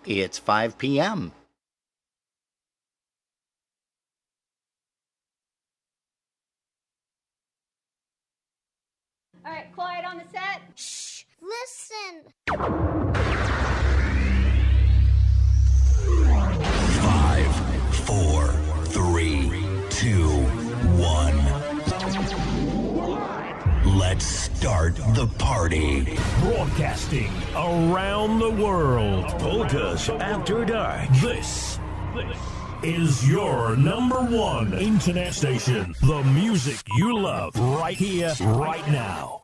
It's 5 p.m. All right, quiet on the set. Shh, listen. 5, 4, 3, 2, 1. Let's start the party. Broadcasting around the world. Polkas After Dark. This is your #1 internet station. The music you love right here, right now.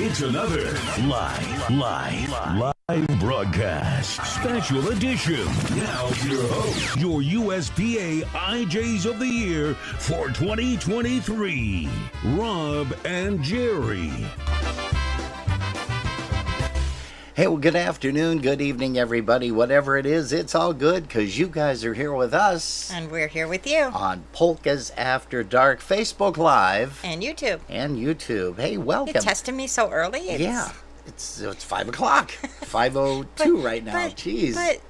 It's another live broadcast. Special edition. Now your host, your USPA IJs of the Year for 2023, Rob and Jerry. Hey, well, good afternoon, good evening, everybody. Whatever it is, it's all good because you guys are here with us. And we're here with you. On Polkas After Dark, Facebook Live. And YouTube. Hey, welcome. You're testing me so early? Yeah, it's 5 o'clock. 5:02 right now. Jeez. But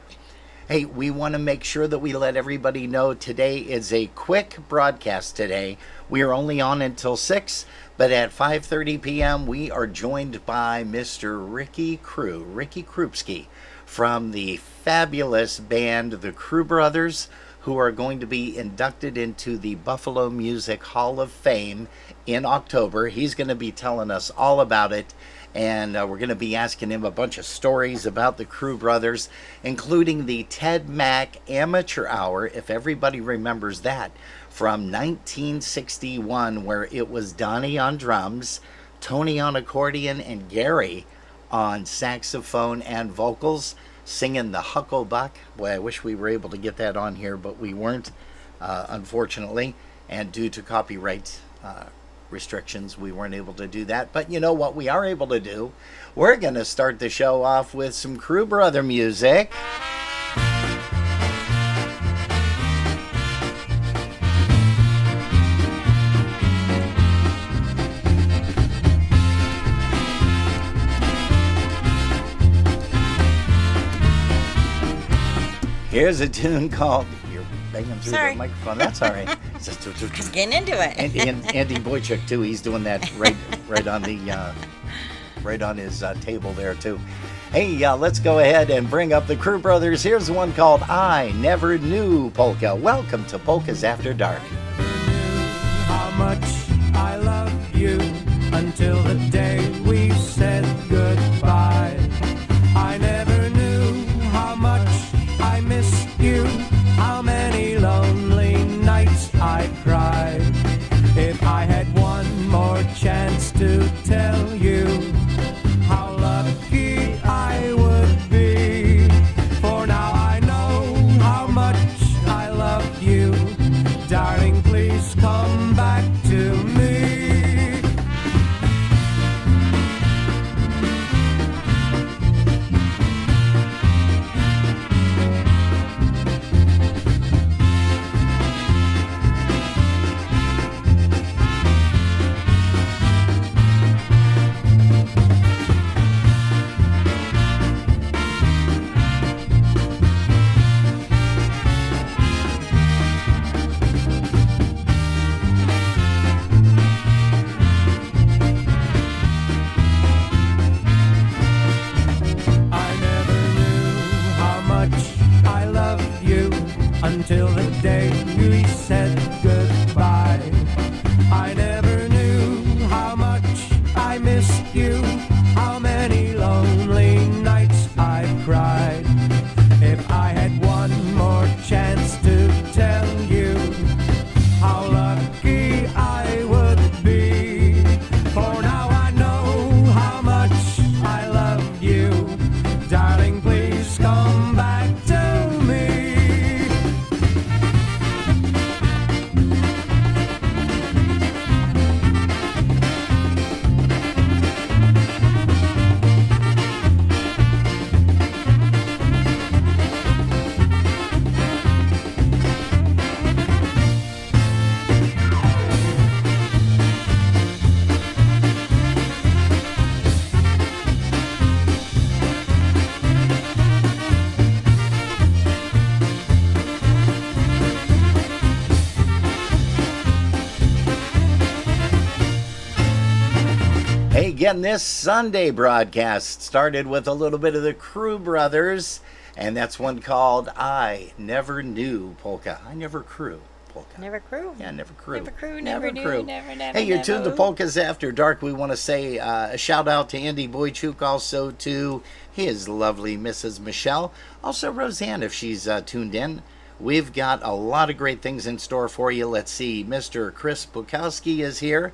hey, we want to make sure that we let everybody know today is a quick broadcast today. We are only on until 6. But at 5:30 p.m., we are joined by Mr. Ricky Krupski, from the fabulous band, the Krew Brothers, who are going to be inducted into the Buffalo Music Hall of Fame in October. He's going to be telling us all about it, and we're going to be asking him a bunch of stories about the Krew Brothers, including the Ted Mack Amateur Hour, if everybody remembers that, from 1961, where it was Donnie on drums, Tony on accordion, and Gary on saxophone and vocals, singing the Hucklebuck. Boy, I wish we were able to get that on here, but we weren't, unfortunately, and due to copyright restrictions, we weren't able to do that. But you know what we are able to do? We're going to start the show off with some Krew Brother music. Here's a tune called, you're banging through the microphone, that's all right. Getting into it. And Andy Boychuk too, he's doing that right on the, right on his table there too. Hey, let's go ahead and bring up the Krew Brothers. Here's the one called I Never Knew Polka. Welcome to Polkas After Dark. How much I love you until the day we said goodbye. I never knew how much I missed you, how many lonely nights I cried. If I had one more chance to tell you how lucky I would be, for now I know how much I love you. Darling, please come back to me. Until the day we said goodbye. I never knew how much I missed you, how many lonely nights I cried. If I had one more chance to tell you how lucky I would Hey, again, this Sunday broadcast started with a little bit of the Krew brothers, and that's one called I Never Knew Polka. I never crew polka. Never crew. Yeah, never crew. Never crew, never knew, never. Hey, you're tuned to Polkas After Dark. We want to say a shout out to Andy Boychuk, also to his lovely Mrs. Michelle, also Roseanne if she's tuned in. We've got a lot of great things in store for you. Let's see, Mr. Chris Bukowski is here.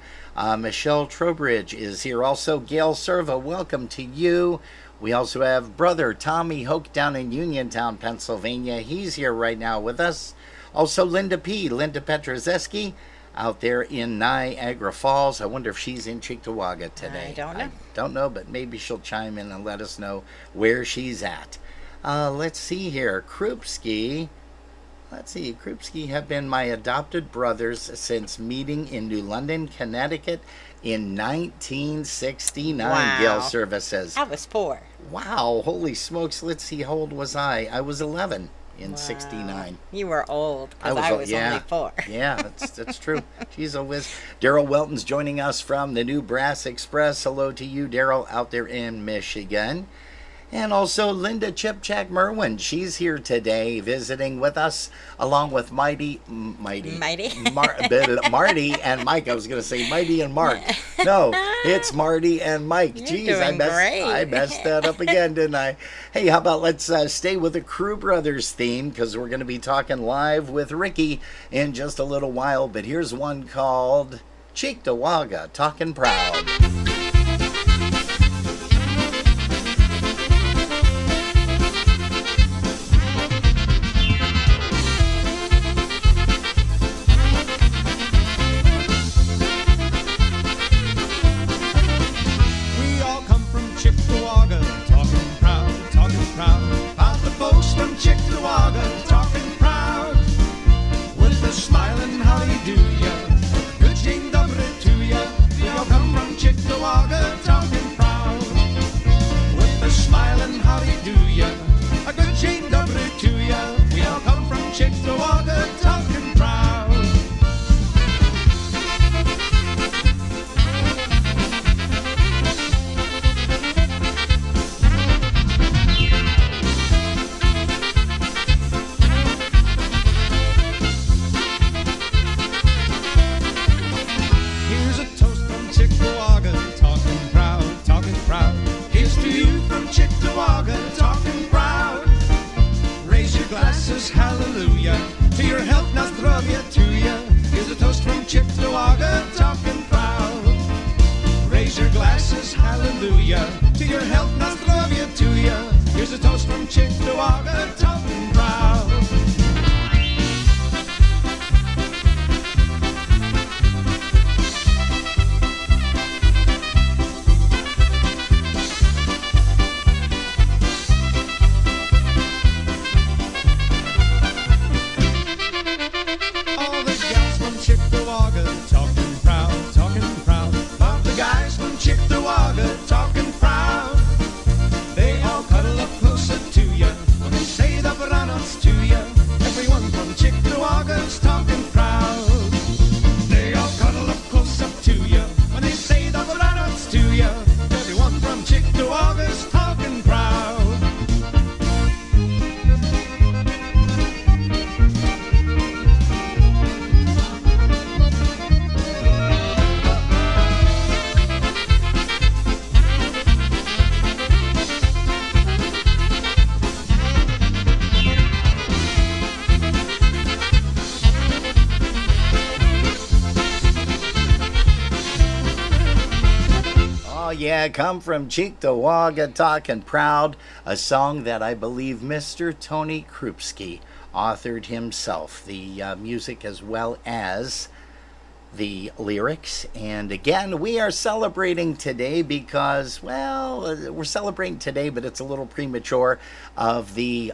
Michelle Trowbridge is here. Also, Gail Serva, welcome to you. We also have brother Tommy Hoke down in Uniontown, Pennsylvania. He's here right now with us. Also, Linda Petrozeski, out there in Niagara Falls. I wonder if she's in Cheektowaga today. I don't know. I don't know, but maybe she'll chime in and let us know where she's at. Let's see here. Krupski have been my adopted brothers since meeting in New London, Connecticut in 1969, Wow. Gail Serva says. I was 4. Wow, holy smokes. Let's see, how old was I? I was 11 in Wow. 69. You were old because I was only 4. Yeah, that's true. She's a whiz. Daryl Welton's joining us from the New Brass Express. Hello to you, Daryl, out there in Michigan. And also Linda Chipchak Merwin. She's here today visiting with us along with Marty and Mike. I was going to say Mighty and Mark. No, it's Marty and Mike. You're Jeez, doing great. I messed that up again, didn't I? Hey, how about let's stay with the Krew Brothers theme because we're going to be talking live with Ricky in just a little while. But here's one called Cheektowaga, Talkin' Proud. We all come from Cheektowaga, talking proud. About the folks from Cheektowaga, talking proud. With a smiling howdy do ya, good dzień dobry to ya. We all come from Cheektowaga, talking proud. With a smiling howdy do ya, a good dzień dobry to ya. We all come from Cheektowaga, talking proud. Here's a toast from Cheektowaga, talking proud. Here's to you from Cheektowaga, talking proud. Raise your glasses, hallelujah, to your health, na zdrowie to ya. Here's a toast from Cheektowaga, talking proud. Raise your glasses, hallelujah, to your health, na zdrowie to ya. Here's a toast from Cheektowaga, talking proud. All the gals from Cheektowaga, talking proud. About the guys from Cheektowaga, talking proud. They all cuddle up closer to ya when they say the dobranoc to ya. Everyone from Cheektowaga talking proud. They all cuddle up close up to ya when they say the dobranoc to ya. Everyone from Cheektowaga talking proud. Oh yeah, come from Cheektowaga, talking proud. A song that I believe Mr. Tony Krupski authored himself. The music as well as the lyrics. And again, we are celebrating today because, well, we're celebrating today, but it's a little premature, of the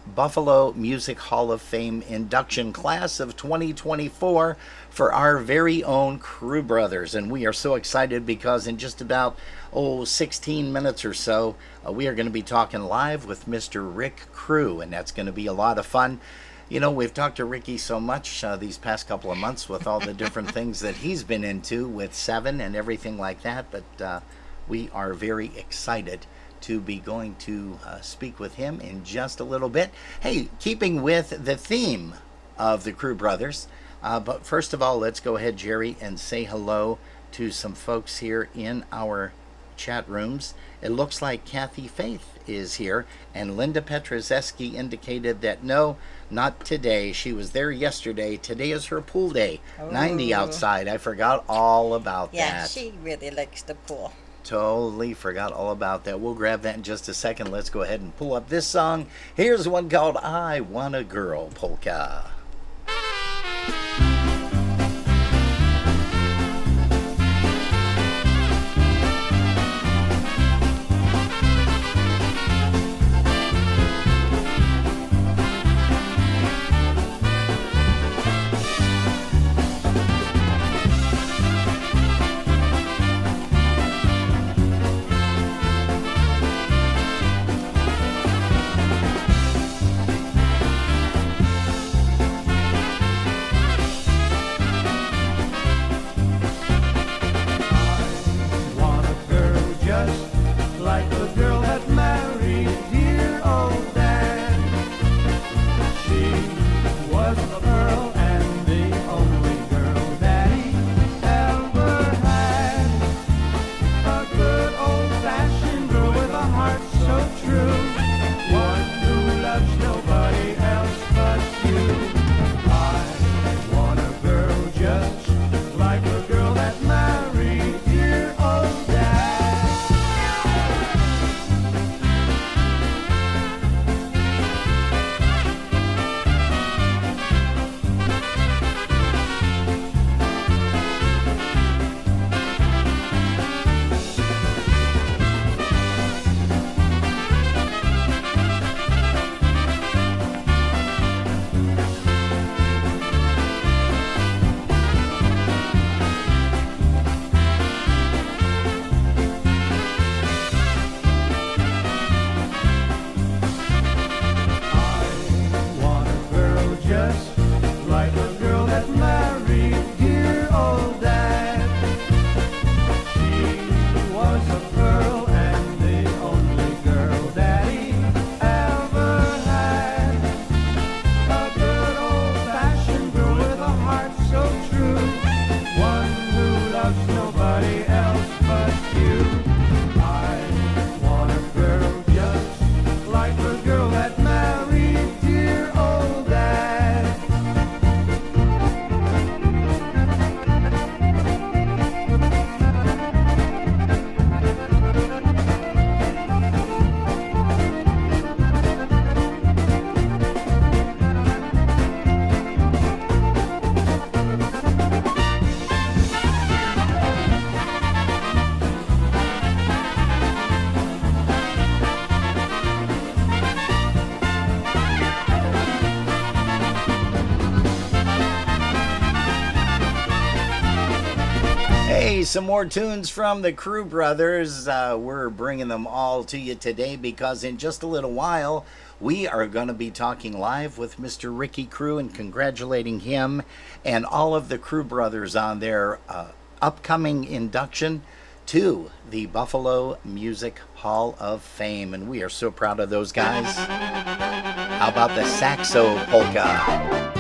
Buffalo Music Hall of Fame induction class of 2024 for our very own Krew Brothers. And we are so excited because in just about 16 minutes or so, we are going to be talking live with Mr. Rick Krew, and that's going to be a lot of fun. You know, we've talked to Ricky so much these past couple of months with all the different things that he's been into with Seven and everything like that, but we are very excited to be going to speak with him in just a little bit. Hey, keeping with the theme of the Krew Brothers, but first of all, let's go ahead, Jerry, and say hello to some folks here in our chat rooms. It looks like Kathy Faith is here, and Linda Petrozeski indicated that no, not today. She was there yesterday. Today is her pool day. 90 outside. I forgot all about that. Yeah, she really likes the pool. Totally forgot all about that. We'll grab that in just a second. Let's go ahead and pull up this song. Here's one called I Want a Girl Polka. Some more tunes from the Krew Brothers. We're bringing them all to you today because in just a little while we are going to be talking live with Mr. Ricky Krew and congratulating him and all of the Krew Brothers on their upcoming induction to the Buffalo Music Hall of Fame, and we are so proud of those guys. How about the Saxo Polka?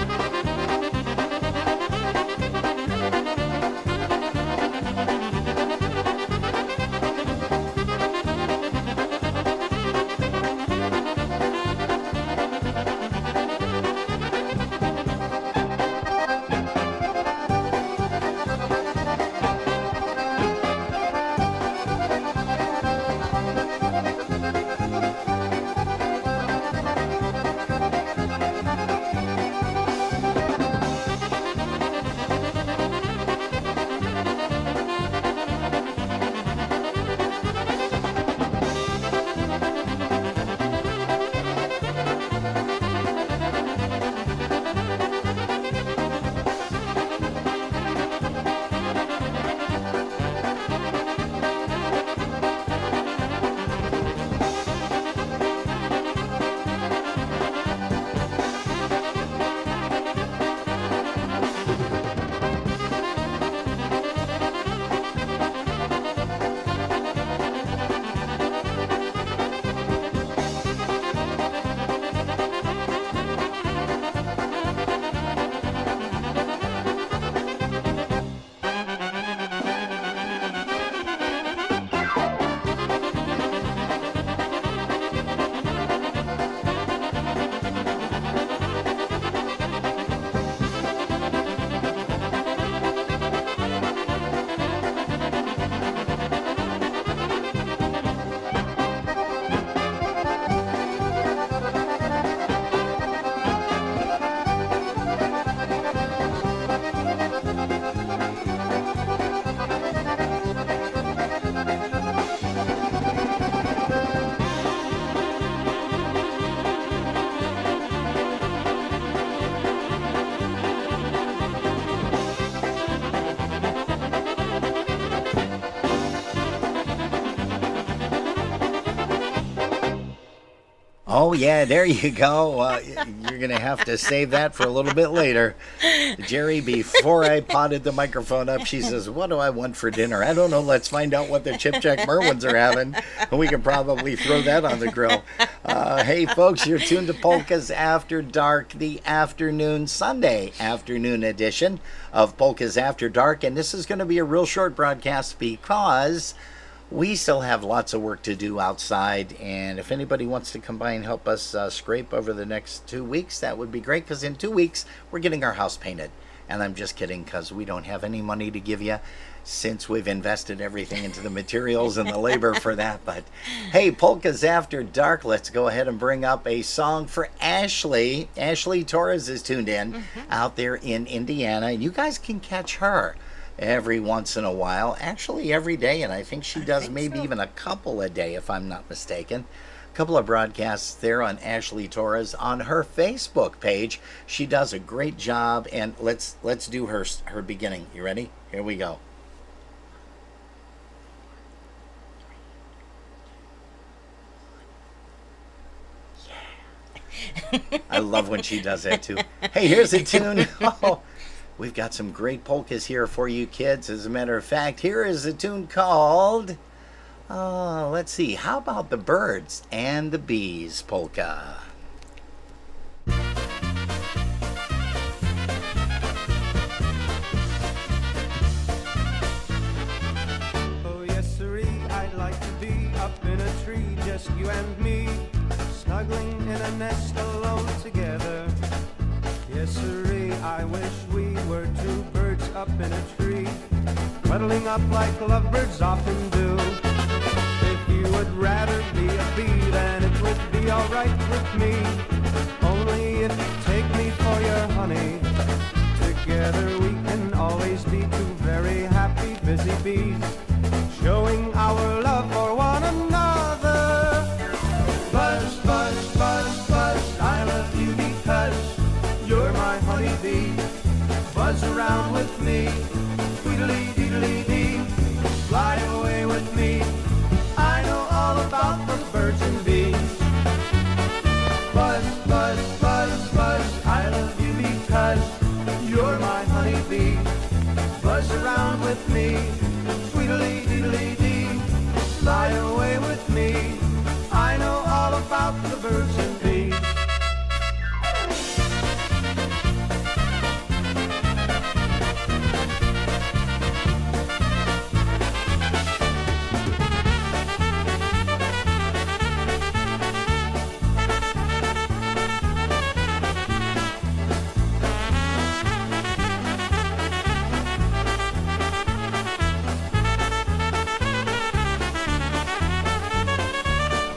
Oh, yeah, there you go. You're going to have to save that for a little bit later. Jerry, before I potted the microphone up, she says, what do I want for dinner? I don't know. Let's find out what the Chip Jack Merwins are having. And we can probably throw that on the grill. Hey, folks, you're tuned to Polkas After Dark, the afternoon, Sunday afternoon edition of Polkas After Dark. And this is going to be a real short broadcast because we still have lots of work to do outside, and if anybody wants to come by and help us scrape over the next 2 weeks, that would be great, because in 2 weeks, we're getting our house painted. And I'm just kidding, because we don't have any money to give you since we've invested everything into the materials and the labor for that. But hey, Polkas After Dark, let's go ahead and bring up a song for Ashley. Ashley Torres is tuned in out there in Indiana. You guys can catch her every once in a while, actually every day, and I think she does maybe even a couple a day, if I'm not mistaken. A couple of broadcasts there on Ashley Torres on her Facebook page. She does a great job, and let's do her beginning. You ready? Here we go. Yeah. I love when she does that too. Hey, here's a tune. Oh, we've got some great polkas here for you kids. As a matter of fact, here is a tune called, let's see, how about the Birds and the Bees polka? Oh yes, sirree, I'd like to be up in a tree, just you and me, snuggling in a nest alone together. Yes, sirree, I wish we were two birds up in a tree, cuddling up like lovebirds often do. If you would rather be a bee, then it would be alright with me. Only if you take me for your honey, together we can always be two very happy busy bees, showing our love for one another. Buzz, buzz, buzz, buzz, I love you because you're my honeybee. Buzz around with me, tweedly deedly dee. Fly away with me, I know all about the birds and bees. Buzz, buzz, buzz, buzz, I love you because you're my honeybee. Buzz around with me, tweedly deedly dee. Fly away with me, I know all about the birds and bees.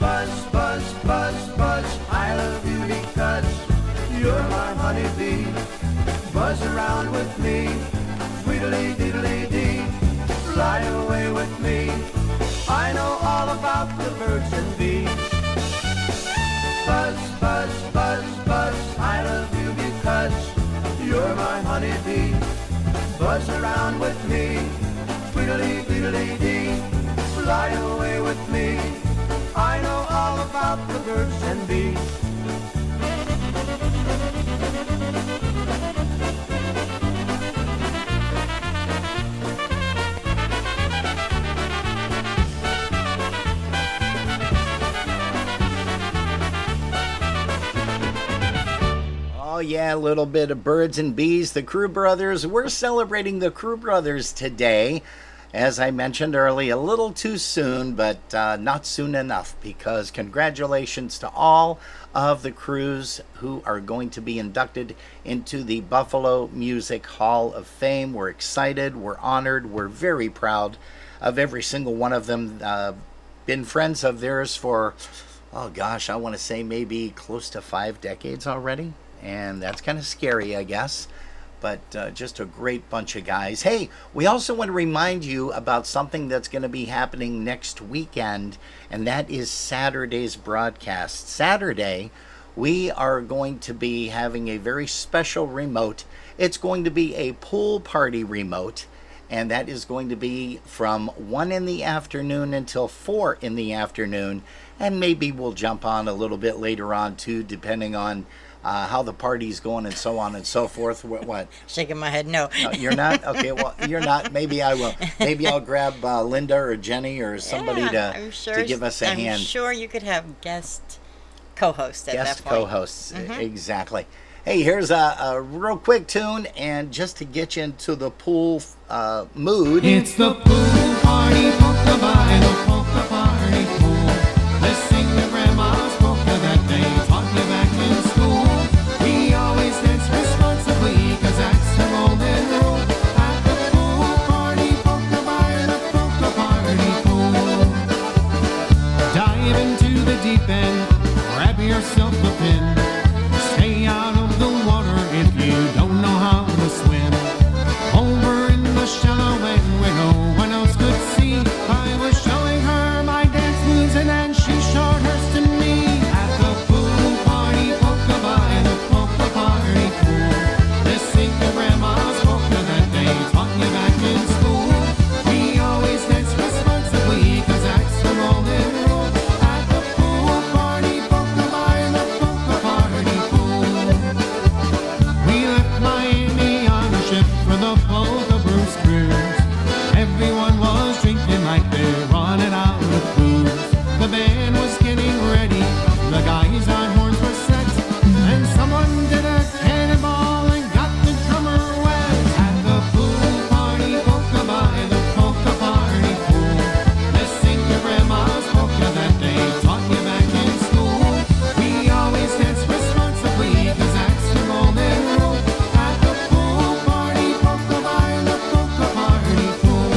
Buzz, buzz, buzz, buzz, I love you because you're my honeybee. Buzz around with me, tweedly deedly dee. Fly away with me, I know all about the birds and bees. Buzz, buzz, buzz, buzz, I love you because you're my honeybee. Buzz around with me, tweedly deedly dee. Fly away with me, I know all about the birds and bees. Oh yeah, a little bit of Birds and Bees, the Krew Brothers. We're celebrating the Krew Brothers today. As I mentioned earlier, a little too soon, but not soon enough, because congratulations to all of the Krews who are going to be inducted into the Buffalo Music Hall of Fame. We're excited, we're honored, we're very proud of every single one of them. Been friends of theirs for, oh gosh, I want to say maybe close to 5 decades already, and that's kind of scary, I guess. But just a great bunch of guys. Hey, we also want to remind you about something that's going to be happening next weekend, and that is Saturday's broadcast. Saturday, we are going to be having a very special remote. It's going to be a pool party remote, and that is going to be from 1 in the afternoon until 4 in the afternoon. And maybe we'll jump on a little bit later on too, depending on how the party's going and so on and so forth. What? Shaking my head, no. You're not? Okay, well, you're not. Maybe I will. Maybe I'll grab Linda or Jenny or somebody to give us a hand. I'm sure you could have guest co-hosts at Guest that point. co-hosts, exactly. Hey, here's a real quick tune, and just to get you into the pool mood. It's the pool party, polka by the polka party pool. Let's sing the grandma's polka that they taught you back in school. We always dance responsibly, 'cause that's the golden rule. At the pool party, polka by the polka party pool. Dive into the deep end, grab yourself a pin. Stay out of the water if you don't know how to swim. Over in the shallow end where no one else could see, I was showing her my dance moves and then she showed hers to me. At the pool party, polka by the polka party pool. Let's sing the grandma's polka that they taught you back in school. We always dance responsibly, 'cause that's the golden rule. At the pool party, polka by the polka party pool. We left Miami on a ship for the Polka Bruce cruise. Everyone was drinking like they're running out of booze. The band was getting ready, the guys on horns were set, and someone did a cannonball and got the drummer wet. At the pool party, polka by the polka party pool. Let's sing your grandma's polka that they taught you back in school. We always dance responsibly, 'cause that's the golden rule. At the pool party, polka by the polka party pool.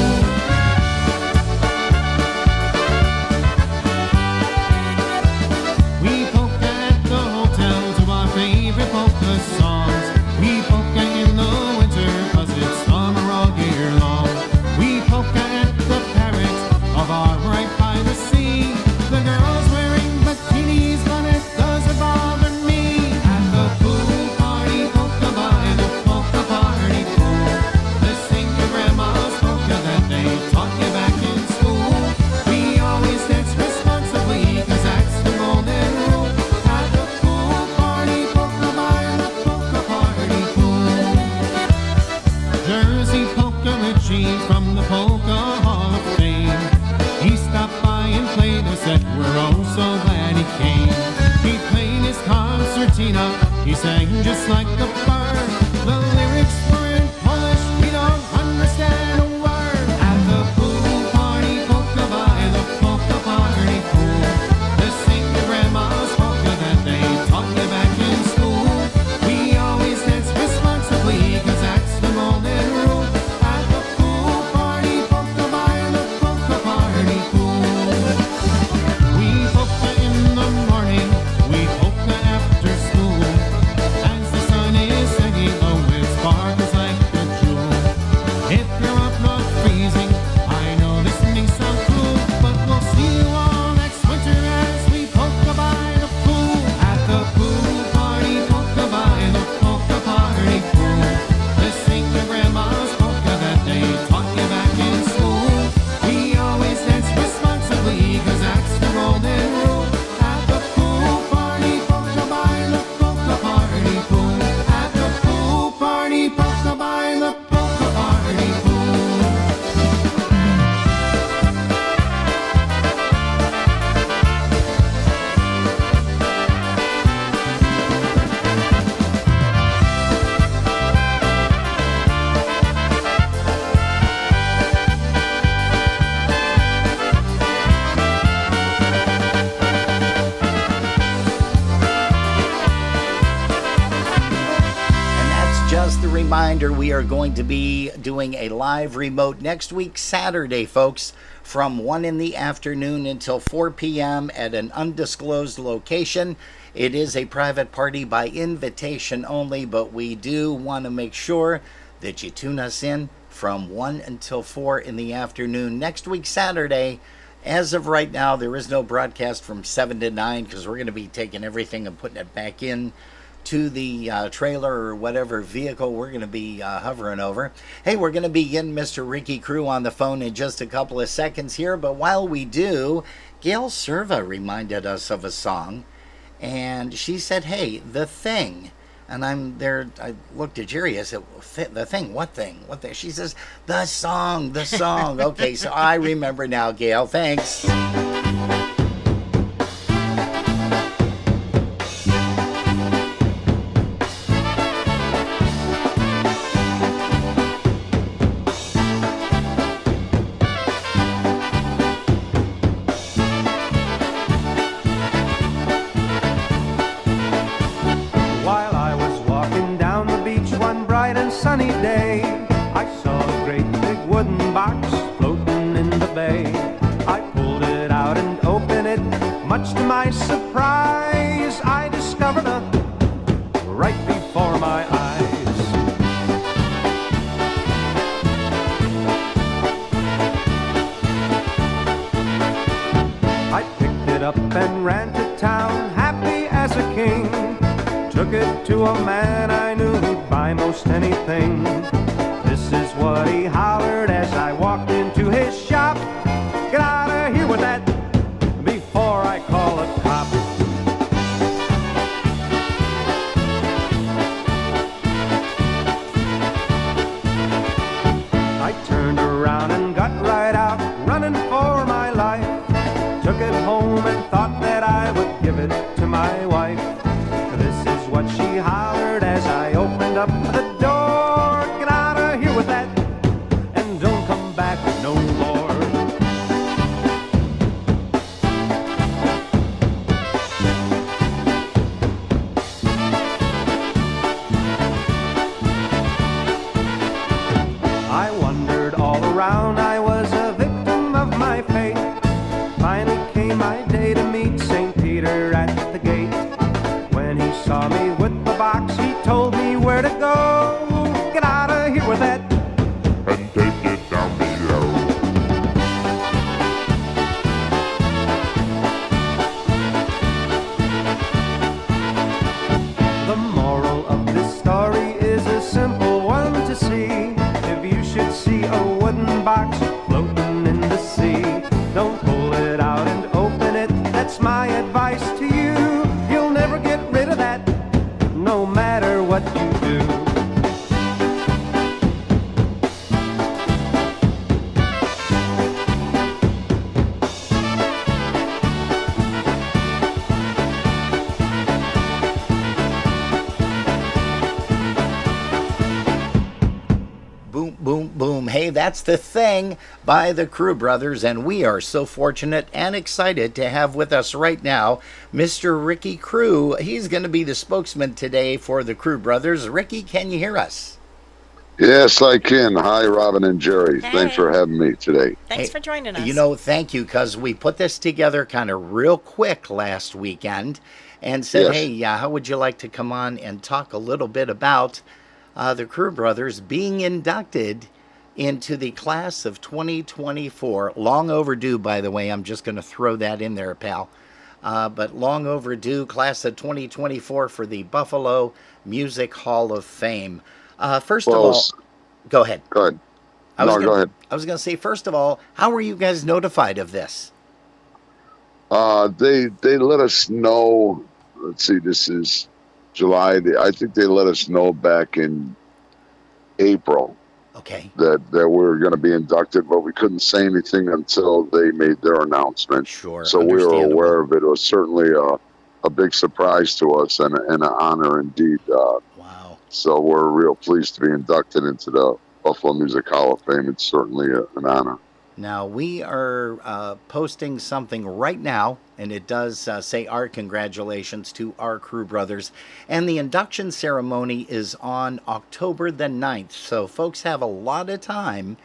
We polka at the hotel to our favorite polka songs. We polka in the winter 'cause it's summer all year long. We polka at the Parrot, a bar right by the sea. The girls wearing bikinis, but it doesn't bother me. At the pool party, polka by the polka party pool. Let's sing your grandma's polka that they taught you back in school. We always dance responsibly, 'cause that's the golden rule. At the pool party, polka by the polka party pool. Jersey Polka Richie from the Polka Hall of Fame. He stopped by and played a set, we're oh so glad he came. He played his concertina, he sang just like a bird. The lyrics were in Polish, we don't understand a word. At the pool party, polka by the polka party pool. Let's sing the grandma's polka that they taught you back in school. We always dance responsibly, 'cause that's the golden rule. At the pool party, polka by the polka party pool. We polka in the morning, we polka after school. As the sun is setting low, it sparkles like a jewel. If you're up not freezing, I know this may sound cool, but we'll see you all next winter as we polka by the pool. At the pool party, polka by the polka party pool. Let's sing the grandma's polka that they taught you back in school. We always dance responsibly, 'cause that's the golden rule. At the pool party, polka by the polka party pool. At the pool party, polka by the polka party pool. And that's just a reminder, we are going to be doing a live remote next week, Saturday, folks, from 1 in the afternoon until 4 p.m. at an undisclosed location. It is a private party by invitation only, but we do want to make sure that you tune us in from 1 until 4 in the afternoon next week, Saturday. As of right now, there is no broadcast from 7 to 9 because we're going to be taking everything and putting it back in to the trailer or whatever vehicle we're going to be hovering over. Hey, we're going to be getting Mr. Ricky Krew on the phone in just a couple of seconds here, but while we do, Gail Serva reminded us of a song, and she said, hey, The Thing. And I'm there, I looked at Jerry, I said, the thing? What thing? What thing? She says, the song. Okay, so I remember now, Gail. Thanks. Sunny day, I saw a great big wooden box floating in the bay. I pulled it out and opened it. Much to my surprise, I discovered a right before my eyes. I picked it up and ran to town, happy as a king. Took it to a man I knew who'd buy most anything. This is what he hollered as I walked into his shop. Get out of here with that before I call a cop. I turned around and got right out, running for my life. Took it home and thought that I would give it to my wife. What she hollered as I opened up the door. Get out of here with that and don't come back no more. I wandered all around, I was a victim of my fate. Finally came my day to meet St. Peter at the gate. When he saw me with the box, he told me where to go. Get out of here with that and take it down below. The moral of this story is a simple one to see. If you should see a wooden box floating in the sea, don't pull it out and open it. That's my advice to you. You'll never get rid of that, no matter what you do. Boom, boom, boom. Hey, that's The Thing by the Krew Brothers, and we are so fortunate and excited to have with us right now Mr. Ricky Krew. He's going to be the spokesman today for the Krew Brothers. Ricky, can you hear us? Yes, I can. Hi, Robin and Jerry. Hey. Thanks for having me today. Thanks for joining us. You know, thank you, because we put this together kind of real quick last weekend and said, Yes. hey, how would you like to come on and talk a little bit about the Krew Brothers being inducted into the class of 2024. Long overdue, by the way. I'm just going to throw that in there, pal. But long overdue, class of 2024 for the Buffalo Music Hall of Fame. First of all, go ahead. Go ahead. Go ahead. I was going to say, first of all, how were you guys notified of this? They let us know. Let's see, this is July. I think they let us know back in April. Okay. That we were going to be inducted, but we couldn't say anything until they made their announcement. Sure. So we were aware of it. It was certainly a big surprise to us and an honor indeed. Wow. So we're real pleased to be inducted into the Buffalo Music Hall of Fame. It's certainly an honor. Now, we are posting something right now, and it does say our congratulations to our Krew Brothers. And the induction ceremony is on October the 9th. So folks have a lot of time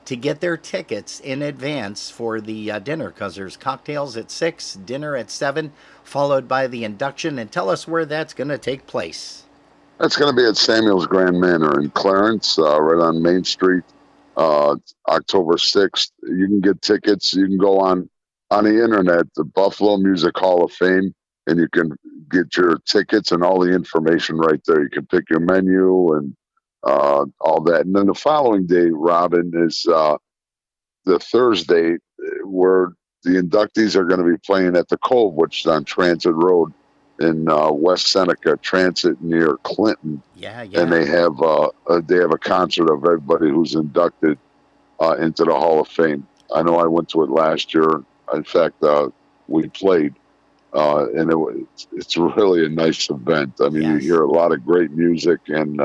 to get their tickets in advance for the dinner, because there's cocktails at 6, dinner at 7, followed by the induction. And tell us where that's going to take place. That's going to be at Samuel's Grand Manor in Clarence, right on Main Street. October 6th. You can get tickets. You can go on the internet, the Buffalo Music Hall of Fame, and you can get your tickets and all the information right there. You can pick your menu and all that. And then the following day, Robin, is the Thursday where the inductees are going to be playing at the Cove, which is on Transit Road in West Seneca, Transit near Clinton. Yeah, yeah. And they have a concert of everybody who's inducted into the Hall of Fame. I know I went to it last year. In fact, we played, and it's really a nice event. I mean, Yes. you hear a lot of great music, and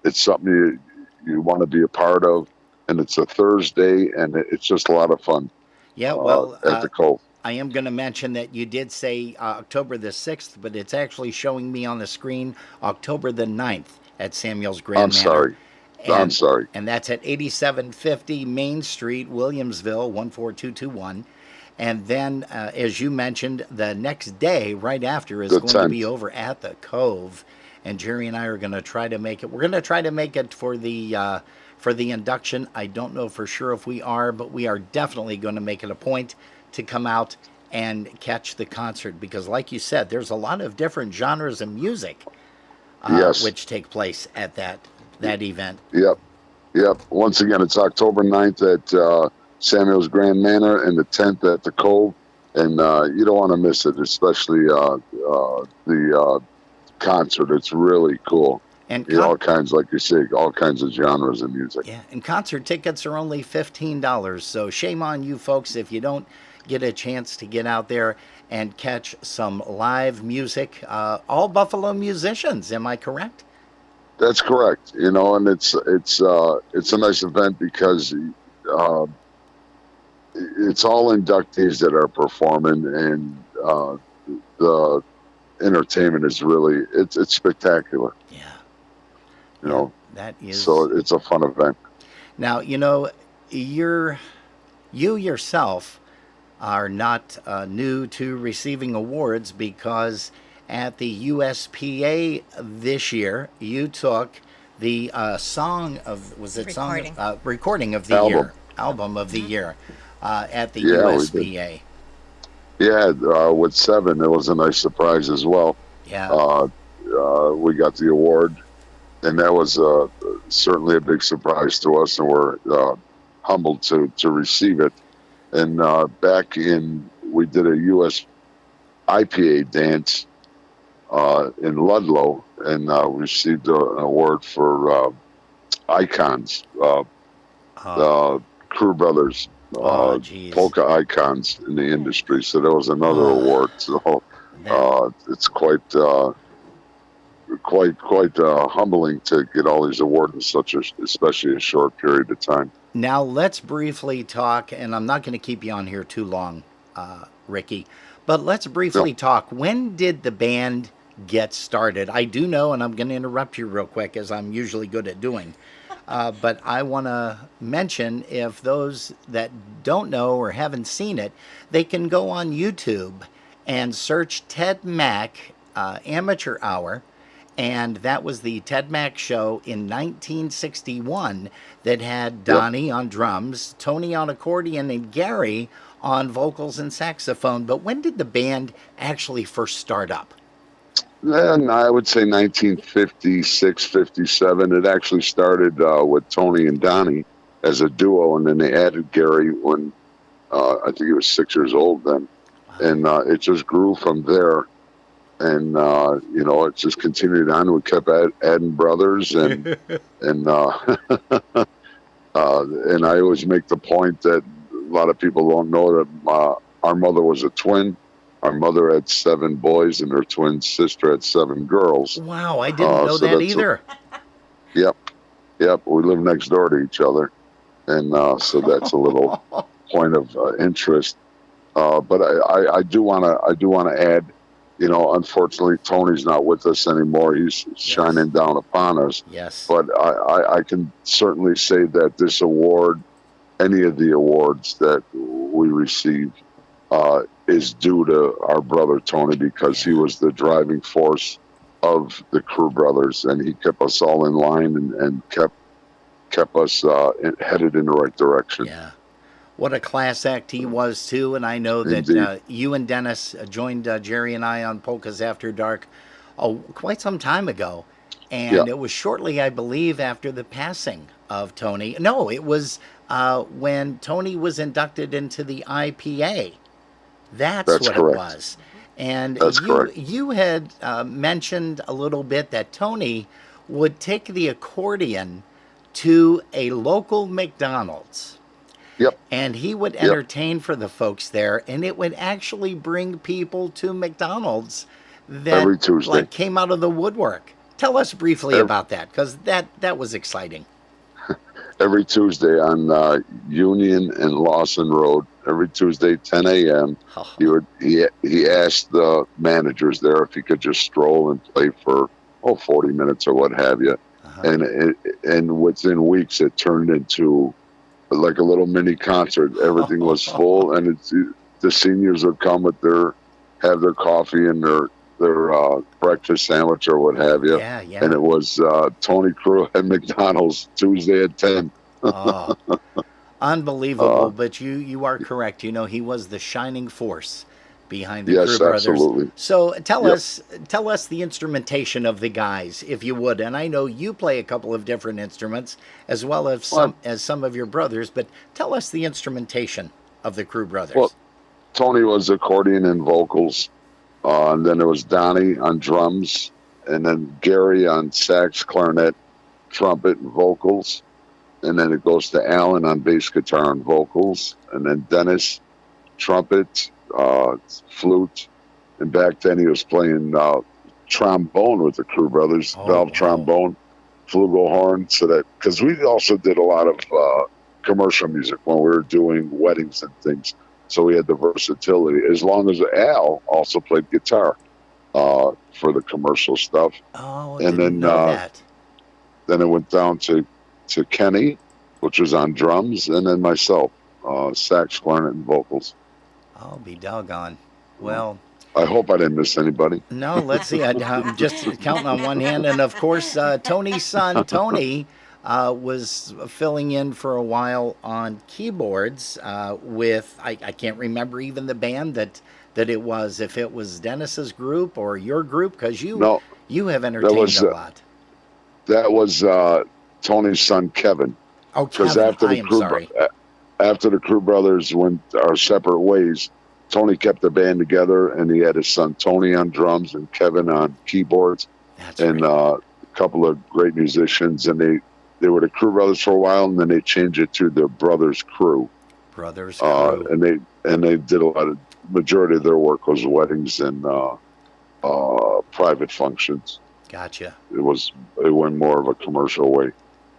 it's something you want to be a part of. And it's a Thursday, and it's just a lot of fun. Yeah, well, At the Cove. I am going to mention that you did say October the 6th, but it's actually showing me on the screen October the 9th at Samuel's Grand I'm Manor. sorry. I'm And- sorry. And that's at 8750 Main Street, Williamsville, 14221. And then, as you mentioned, the next day, right after, is The going to 10th. be over at the Cove. And Jerry and I are going to try to make it. We're going to try to make it for the induction. I don't know for sure if we are, but we are definitely going to make it a point to come out and catch the concert because, like you said, there's a lot of different genres of music Yes. which take place at that event. Yep. Once again, it's October 9th at Samuel's Grand Manor and the 10th at the Cove. And you don't want to miss it, especially the concert. It's really cool. And All kinds, like you say, all kinds of genres of music. yeah, and concert tickets are only $15. So shame on you folks if you don't get a chance to get out there and catch some live music. All Buffalo musicians, am I correct? That's correct. And it's a nice event because it's all inductees that are performing, and the entertainment is really it's spectacular. Yeah. That is. So it's a fun event. Now, you yourself are not new to receiving awards because at the USPA this year, you took the recording of the Album. year, album of the year at the Yeah, we USPA. Yeah, with 7, it was a nice surprise as well. Yeah. We got the award, and that was certainly a big surprise to us, and we're humbled to receive it. And we did a US IPA dance in Ludlow, and received an award for icons, the Krew brothers, geez. polka icons in the industry. So there was another award. So it's quite humbling to get all these awards in especially a short period of time. Now let's briefly talk, and I'm not going to keep you on here too long, Ricky, but let's briefly talk. When did the band get started? I do know, and I'm going to interrupt you real quick, as I'm usually good at doing, but I want to mention, if those that don't know or haven't seen it, they can go on YouTube and search Ted Mack Amateur Hour. And that was the Ted Mack show in 1961 that had Donnie on drums, Tony on accordion, and Gary on vocals and saxophone. But when did the band actually first start up? And I would say 1956, 57. It actually started with Tony and Donnie as a duo, and then they added Gary when I think he was 6 years old then. And it just grew from there. And it just continued on. We kept adding brothers, and and I always make the point that a lot of people don't know that our mother was a twin. Our mother had 7 boys, and her twin sister had 7 girls. Wow, I didn't know that either. Yep. We live next door to each other, and so that's a little point of interest. But I do want to add. Unfortunately, Tony's not with us anymore. He's shining down upon us. Yes. But I can certainly say that this award, any of the awards that we receive, is due to our brother Tony, because he was the driving force of the Krew brothers, and he kept us all in line and kept us headed in the right direction. Yeah. what a class act he was too. And I know that Indeed. you and Dennis joined Jerry and I on Polkas After Dark quite some time ago. And Yeah. it was shortly, I believe, after the passing of Tony. No, it was when Tony was inducted into the IPA. That's what correct. it was. And That's correct. you had mentioned a little bit that Tony would take the accordion to a local McDonald's. Yep. And he would entertain for the folks there, and it would actually bring people to McDonald's that Every Tuesday. like came out of the woodwork. Tell us briefly about that, because that was exciting. Every Tuesday on Union and Lawson Road, every Tuesday, 10 a.m. He asked the managers there if he could just stroll and play for 40 minutes or what have you. And within weeks, it turned into like a little mini concert. Everything was full, and the seniors would come with have their coffee and their breakfast sandwich or what have you. Yeah, yeah. And it was Tony Krew at McDonald's Tuesday at 10. Oh, unbelievable. But you are correct. You know, he was the shining force behind the Yes, Krew brothers. absolutely. So tell us the instrumentation of the guys, if you would. And I know you play a couple of different instruments as well as some of your brothers, but tell us the instrumentation of the Krew brothers. Well, Tony was accordion and vocals. And then there was Donnie on drums, and then Gary on sax, clarinet, trumpet, and vocals. And then it goes to Alan on bass guitar and vocals. And then Dennis, trumpet, flute. And back then he was playing trombone with the Krew brothers, valve trombone, flugelhorn. So that, because we also did a lot of commercial music when we were doing weddings and things. So we had the versatility, as long as Al also played guitar for the commercial stuff. Oh, and didn't know that. Then it went down to Kenny, which was on drums, and then myself, sax, clarinet, and vocals. I'll be doggone. Well, I hope I didn't miss anybody. no, let's see. I'm just counting on one hand. And of course, Tony's son, Tony, was filling in for a while on keyboards with, I can't remember even the band that it was, if it was Dennis's group or your group, because you have entertained a lot. That was Tony's son, Kevin. Oh, Because Kevin, after the Krew brothers went our separate ways, Tony kept the band together, and he had his son Tony on drums and Kevin on keyboards. That's and right. A couple of great musicians, and they were the Krew brothers for a while, and then they changed it to the Brothers Krew. Brothers Krew. And they did a lot of, majority of their work was weddings and private functions. Gotcha. It went more of a commercial way.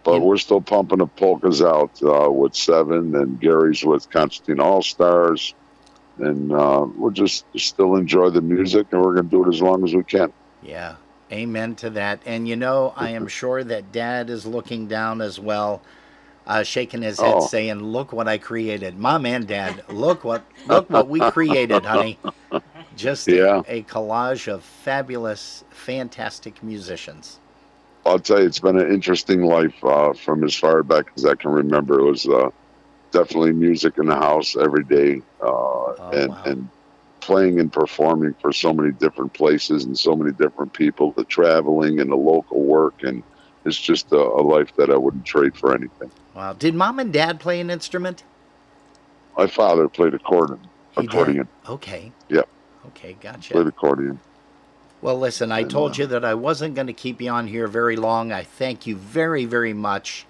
But we're still pumping the polkas out with Seven, and Gary's with Constantine All Stars, and we're just still enjoy the music, and we're going to do it as long as we can. Yeah, amen to that. And you know, I am sure that Dad is looking down as well, shaking his head, saying, "Look what I created, Mom and Dad. Look what we created, honey." Just a collage of fabulous, fantastic musicians. I'll tell you, it's been an interesting life from as far back as I can remember. It was definitely music in the house every day, and playing and performing for so many different places and so many different people, the traveling and the local work, and it's just a life that I wouldn't trade for anything. Wow. Did Mom and Dad play an instrument? My father played accordion. He did? Okay. Yep. Okay, gotcha. Played accordion. Well, listen, I told you that I wasn't going to keep you on here very long. I thank you very, very much,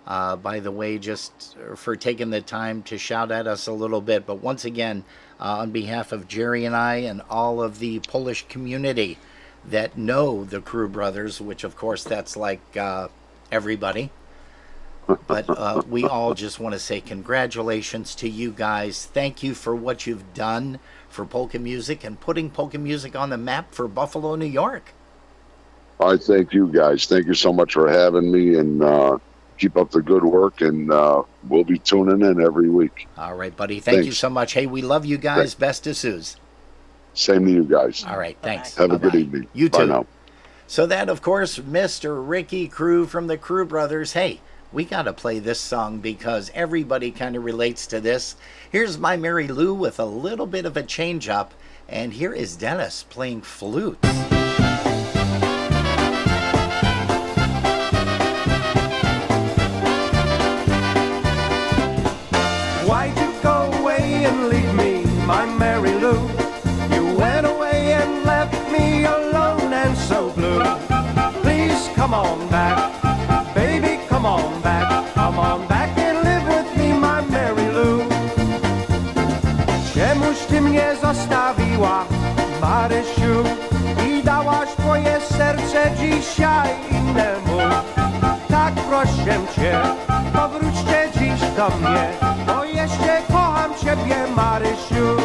by the way, just for taking the time to shout at us a little bit. But once again, on behalf of Jerry and I and all of the Polish community that know the Krew brothers, which, of course, that's like everybody. But we all just want to say congratulations to you guys. Thank you for what you've done for polka music and putting polka music on the map for Buffalo, New York. I thank you guys. Thank you so much for having me, and keep up the good work, and we'll be tuning in every week. All right, buddy. Thank you so much. Hey, we love you guys. Best to Suze. Same to you guys. All right, thanks. Have a good evening. You Bye too. now. So that, of course, Mr. Ricky Krew from the Krew Brothers. Hey, we got to play this song because everybody kind of relates to this. Here's My Mary Lou with a little bit of a change up, and here is Dennis playing flute. Why'd you go away and leave me, my Mary Lou? You went away and left me alone and so blue. Please come on back, baby, come on back. Come on back and live with me, my Mary Lou. Czemuś ty mnie zostawiła, Marysiu, i dałaś twoje serce dzisiaj innemu? Tak proszę cię, powróćcie dziś do mnie, bo jeszcze kocham ciebie, Marysiu.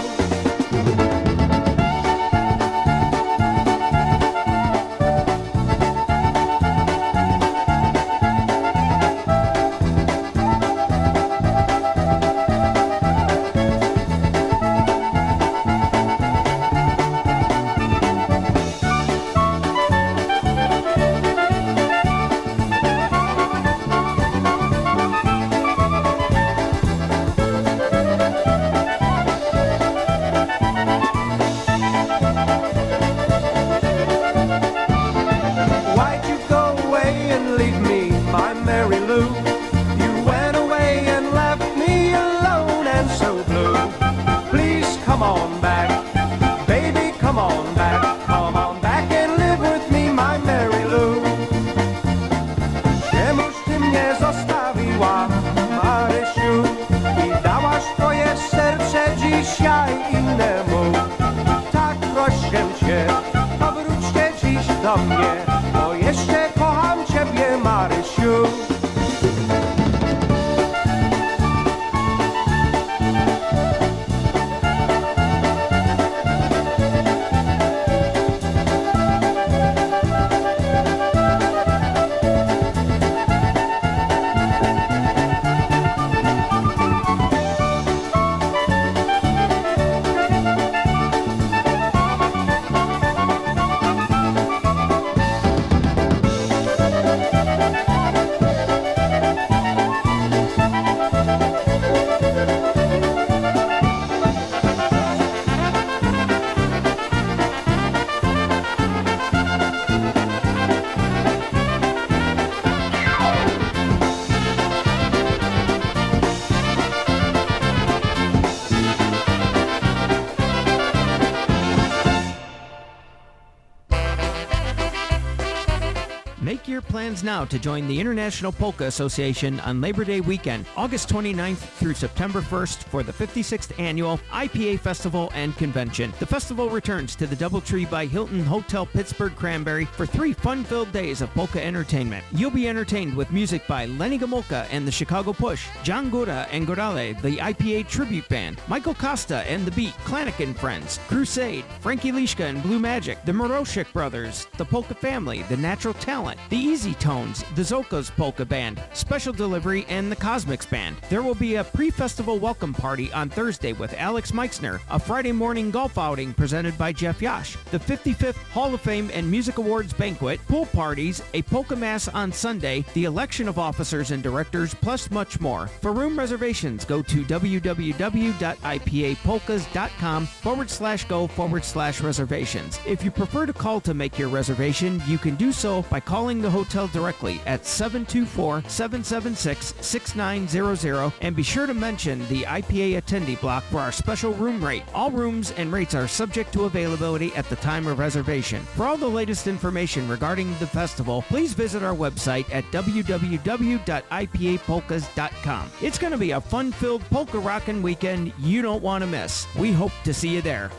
Make your plans now to join the International Polka Association on Labor Day weekend, August 29th through September 1st for the 56th Annual IPA Festival and Convention. The festival returns to the Doubletree by Hilton Hotel Pittsburgh Cranberry for 3 fun-filled days of polka entertainment. You'll be entertained with music by Lenny Gomulka and the Chicago Push, John Gora and Gorale, the IPA Tribute Band, Michael Costa and The Beat, Klanik and Friends, Crusade, Frankie Lishka and Blue Magic, the Moroshik Brothers, the Polka Family, the Natural Talent, the Easy Tones, the Zolko's Polka Band, Special Delivery, and the Cosmics Band. There will be a pre-festival welcome party on Thursday with Alex Meixner, a Friday morning golf outing presented by Jeff Yash, the 55th Hall of Fame and Music Awards banquet, pool parties, a polka mass on Sunday, the election of officers and directors, plus much more. For room reservations, go to www.ipapolkas.com/go/reservations. If you prefer to call to make your reservation, you can do so by calling the hotel directly at 724-776-6900 and be sure to mention the IPA attendee block for our special room rate. All rooms and rates are subject to availability at the time of reservation. For all the latest information regarding the festival, please visit our website at www.ipapolkas.com. It's going to be a fun-filled polka rockin' weekend you don't want to miss. We hope to see you there.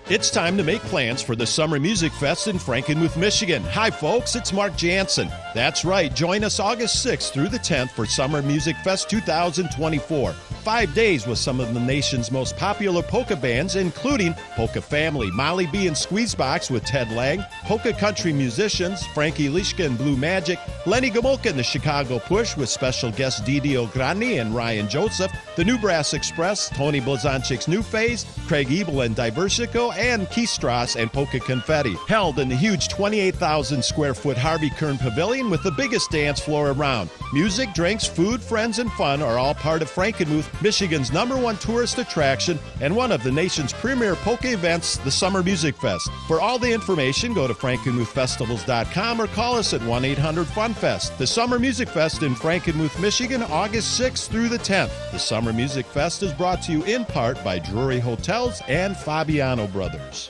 It's time to make plans for the Summer Music Fest in Frankenmuth, Michigan. Hi, folks, it's Mark Jansen. That's right, join us August 6th through the 10th for Summer Music Fest 2024. 5 days with some of the nation's most popular polka bands, including Polka Family, Molly B and Squeezebox with Ted Lang, polka country musicians Frankie Lishka and Blue Magic, Lenny Gomulka and the Chicago Push with special guests Didi Ograni and Ryan Joseph, the New Brass Express, Tony Blazonczyk's New Phase, Craig Ebel and Diversico, and Keith Strauss and Polka Confetti. Held in the huge 28,000 square foot Harvey Kern Pavilion with the biggest dance floor around. Music, drinks, food, friends, and fun are all part of Frankenmuth, Michigan's #1 tourist attraction and one of the nation's premier polka events, the Summer Music Fest. For all the information, go to frankenmuthfestivals.com or call us at 1-800-FUN-FEST. The Summer Music Fest in Frankenmuth, Michigan, August 6th through the 10th. The Summer Music Fest is brought to you in part by Drury Hotels and Fabiano Brothers.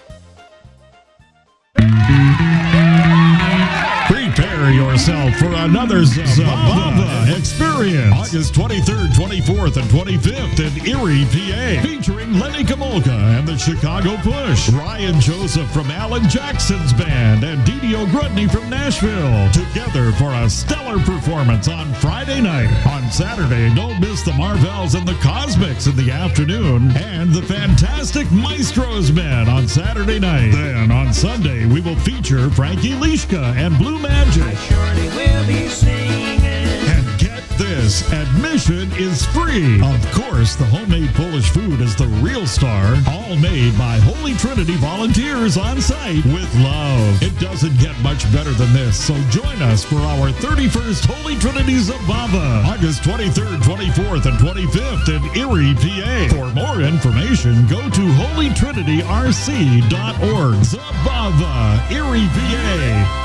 Prepare yourself for another Zabava experience. August 23rd, 24th, and 25th in Erie, PA. Featuring Lenny Gomulka and the Chicago Push. Ryan Joseph from Alan Jackson's band and Didi Ogrudny from Nashville. Together for a stellar performance on Friday night. On Saturday, don't miss the Marvels and the Cosmics in the afternoon. And the fantastic Maestros Men on Saturday night. Then on Sunday, we will feature Frankie Lishka and Blue Magic. I surely will be singing. And get this, admission is free. Of course, the homemade Polish food is the real star, all made by Holy Trinity volunteers on site with love. It doesn't get much better than this, so join us for our 31st Holy Trinity Zabava, August 23rd, 24th, and 25th in Erie, PA. For more information, go to holytrinityrc.org. Zabava, Erie, PA.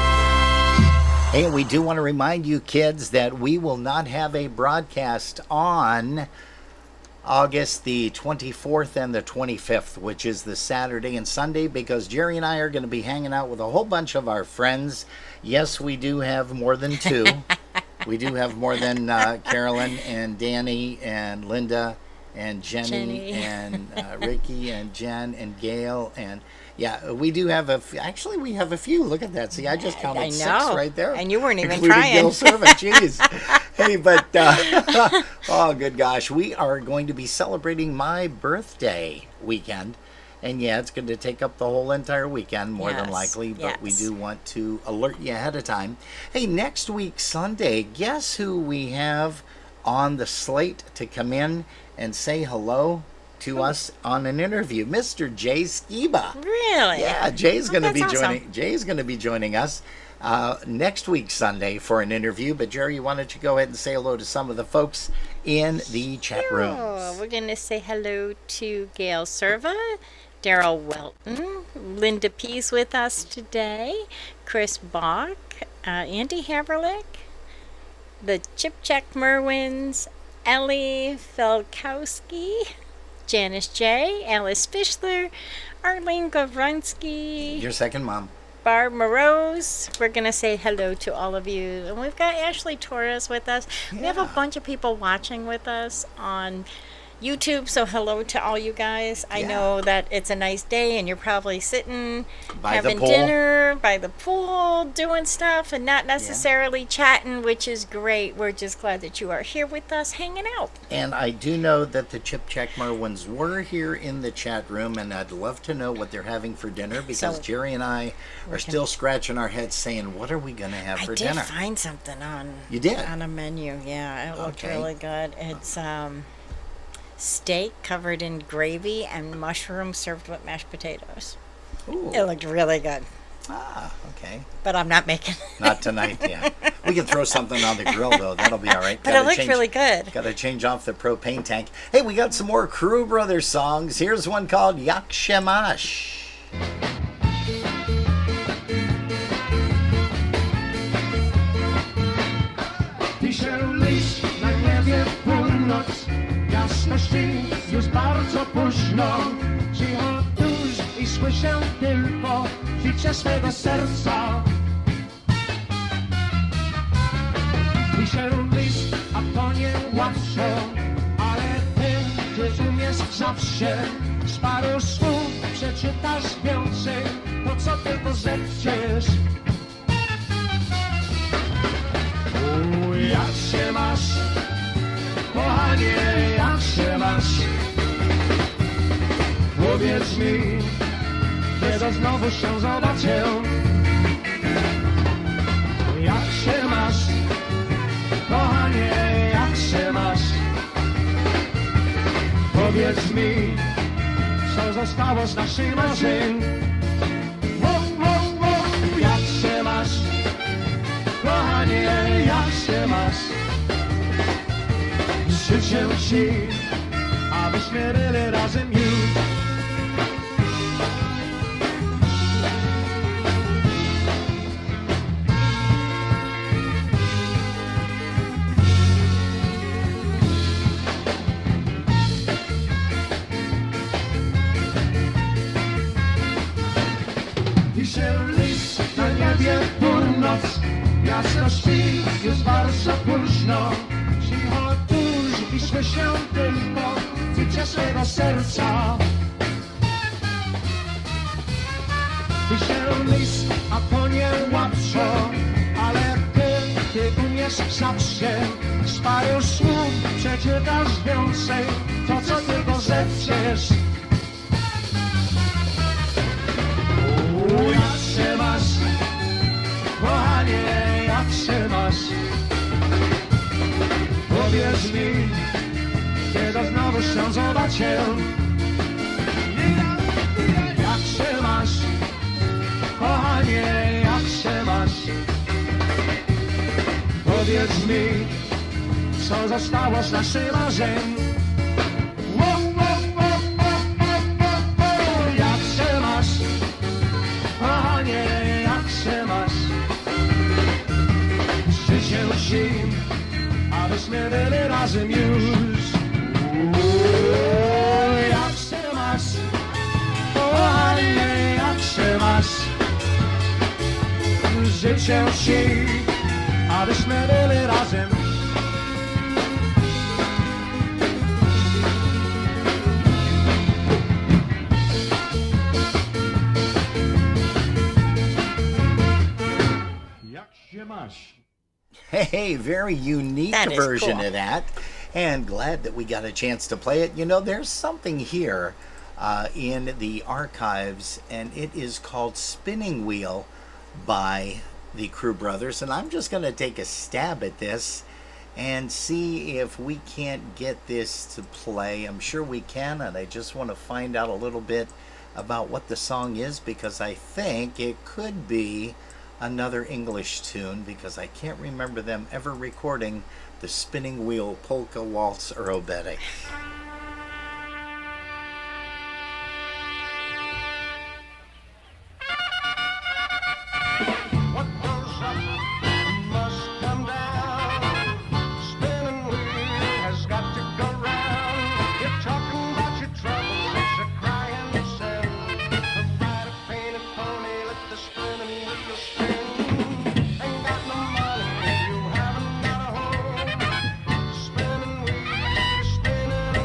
Hey, we do want to remind you kids that we will not have a broadcast on August the 24th and the 25th, which is the Saturday and Sunday, because Jerry and I are going to be hanging out with a whole bunch of our friends. Yes, we do have more than two. We do have more than Carolyn and Danny and Linda and Jenny and Ricky and Jen and Gail and... Yeah, we do have actually, we have a few. Look at that. See, I just counted 6 right there. And you weren't even including trying. Gail Servant. Jeez. Hey, but, oh, good gosh. We are going to be celebrating my birthday weekend. And yeah, it's going to take up the whole entire weekend, more than likely. But we do want to alert you ahead of time. Hey, next week, Sunday, guess who we have on the slate to come in and say hello to us on an interview? Mr. Jay Skiba. Really? Yeah, Jay's going to be awesome. joining us next week Sunday for an interview. But Jerry, why don't you go ahead and say hello to some of the folks in the chat room? We're going to say hello to Gail Serva, Daryl Welton, Linda P's with us today, Chris Bach, Andy Haverlick, the Chip Check Merwins, Ellie Felkowski, Janice J., Alice Fischler, Arlene Gavrunsky, Your second mom. Barb Morose. We're going to say hello to all of you. And we've got Ashley Torres with us. We have a bunch of people watching with us on YouTube, so hello to all you guys. I know that it's a nice day and you're probably sitting having dinner by the pool, doing stuff and not necessarily chatting, which is great. We're just glad that you are here with us hanging out. And I do know that the Chip Check Merwins were here in the chat room, and I'd love to know what they're having for dinner, because Jerry and I are still scratching our heads saying, what are we going to have for dinner? I did find something on a menu. Yeah, it looked really good. It's steak covered in gravy and mushrooms served with mashed potatoes. Ooh. It looked really good. Ah, okay. But I'm not making it. Not tonight, yeah. We can throw something on the grill, though. That'll be all right. But it looked really good. Got to change off the propane tank. Hey, we got some more Krew Brothers songs. Here's one called Yak Shemash. Piszę list na niebie północ, jasności już bardzo późno. Cicho tuż i słyszę tylko bicie swego serca. Piszę list, a to nie łatwo, ale ty rozumiesz zawsze. Z paru słów przeczytasz więcej, to co tylko zechciesz. Jak się masz, kochanie, jak się masz? Powiedz mi, kiedy znowu się zobaczę, jak się masz, kochanie, jak się masz? Powiedz mi, co zostało z naszych marzeń. Jak się masz, kochanie, jak się masz? Życzę ci, abyśmy byli razem już. Pisze list na niebie północ, miasto śpi, jest bardzo późno. Cicho tuż i słyszę tylko bicie swego serca. Piszę list, a to nie łatwo, ale ty umiesz zawsze. Z paru słów przeczytasz więcej, to co tylko zechcesz. Jak się masz, kochanie, jak się masz? Powiedz mi, kiedy znowu się zobaczę. Jak się masz, kochanie, jak się masz? Powiedz mi, co zostało z naszych marzeń. Jak się masz, kochanie, jak się masz? Życzę ci, abyśmy byli razem już. Jak się masz, kochanie, jak się masz? Życzę ci, abyśmy byli razem. Jak się masz? Hey, very unique That is version cool. of that, and glad that we got a chance to play it. You know, there's something here in the archives, and it is called Spinning Wheel by the Krew Brothers, and I'm just going to take a stab at this and see if we can't get this to play. I'm sure we can, and I just want to find out a little bit about what the song is, because I think it could be another English tune, because I can't remember them ever recording the Spinning Wheel Polka Waltz Aerobatic. What goes up must come down. Spinning wheel has got to go round. You're talking about your troubles, it's a crying yourself. Ride a painted pony, let the spinning wheel spin. Ain't got no money, you haven't got a home. Spinning wheel, spinning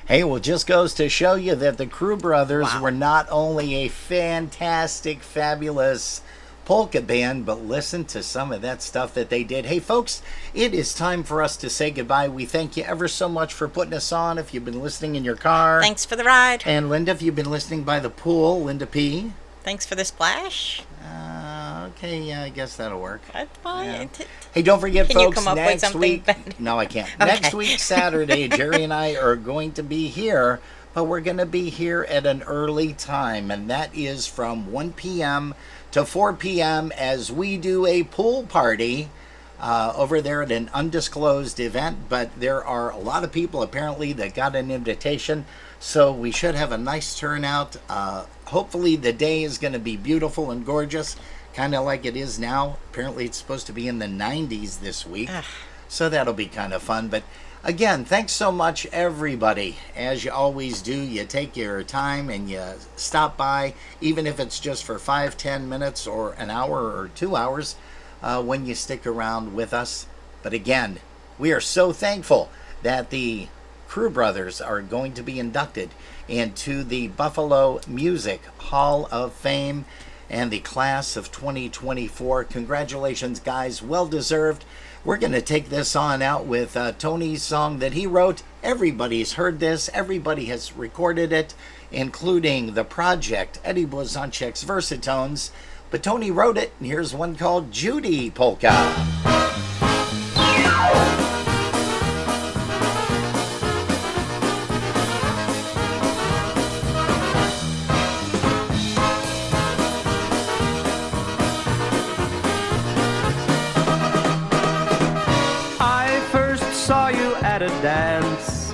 Hey, well, just goes to show you that the Krew brothers were not only a fantastic, fabulous polka band, but listen to some of that stuff that they did. Hey, folks, it is time for us to say goodbye. We thank you ever so much for putting us on. If you've been listening in your car. Thanks for the ride. And Linda, if you've been listening by the pool, Linda P. Thanks for the splash. Okay, yeah, I guess that'll work. Yeah. Hey, don't forget, Can folks, you come up with next something week. better? No, I can't. Okay. Next week, Saturday, Jerry and I are going to be here, but we're going to be here at an early time, and that is from 1 p.m. to 4 p.m. as we do a pool party over there at an undisclosed event. But there are a lot of people apparently that got an invitation, so we should have a nice turnout. Hopefully, the day is going to be beautiful and gorgeous, kind of like it is now. Apparently, it's supposed to be in the 90s this week, so that'll be kind of fun. But again, thanks so much, everybody. As you always do, you take your time and you stop by, even if it's just for 5-10 minutes or an hour or 2 hours when you stick around with us. But again, we are so thankful that the Krew brothers are going to be inducted into the Buffalo Music Hall of Fame and the class of 2024. Congratulations, guys. Well deserved. We're going to take this on out with Tony's song that he wrote. Everybody's heard this. Everybody has recorded it, including The Project, Eddie Blazonczyk's Versatones. But Tony wrote it, and here's one called Judy Polka. At a dance,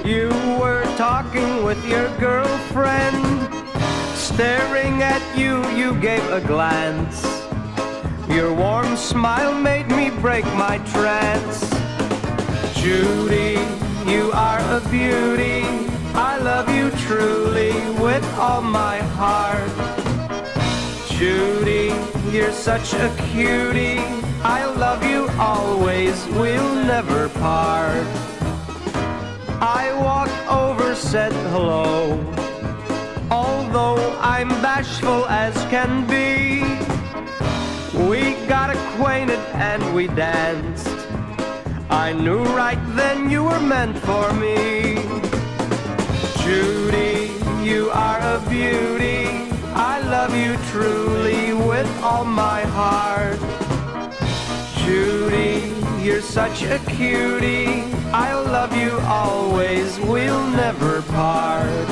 you were talking with your girlfriend. Staring at you, you gave a glance. Your warm smile made me break my trance. Judy, you are a beauty. I love you truly with all my heart. Judy, you're such a cutie. I love you always, we'll never part. I walked over, said hello, although I'm bashful as can be. We got acquainted and we danced. I knew right then you were meant for me. Judy, you are a beauty. I love you truly with all my heart. Judy, you're such a cutie. I'll love you always, we'll never part.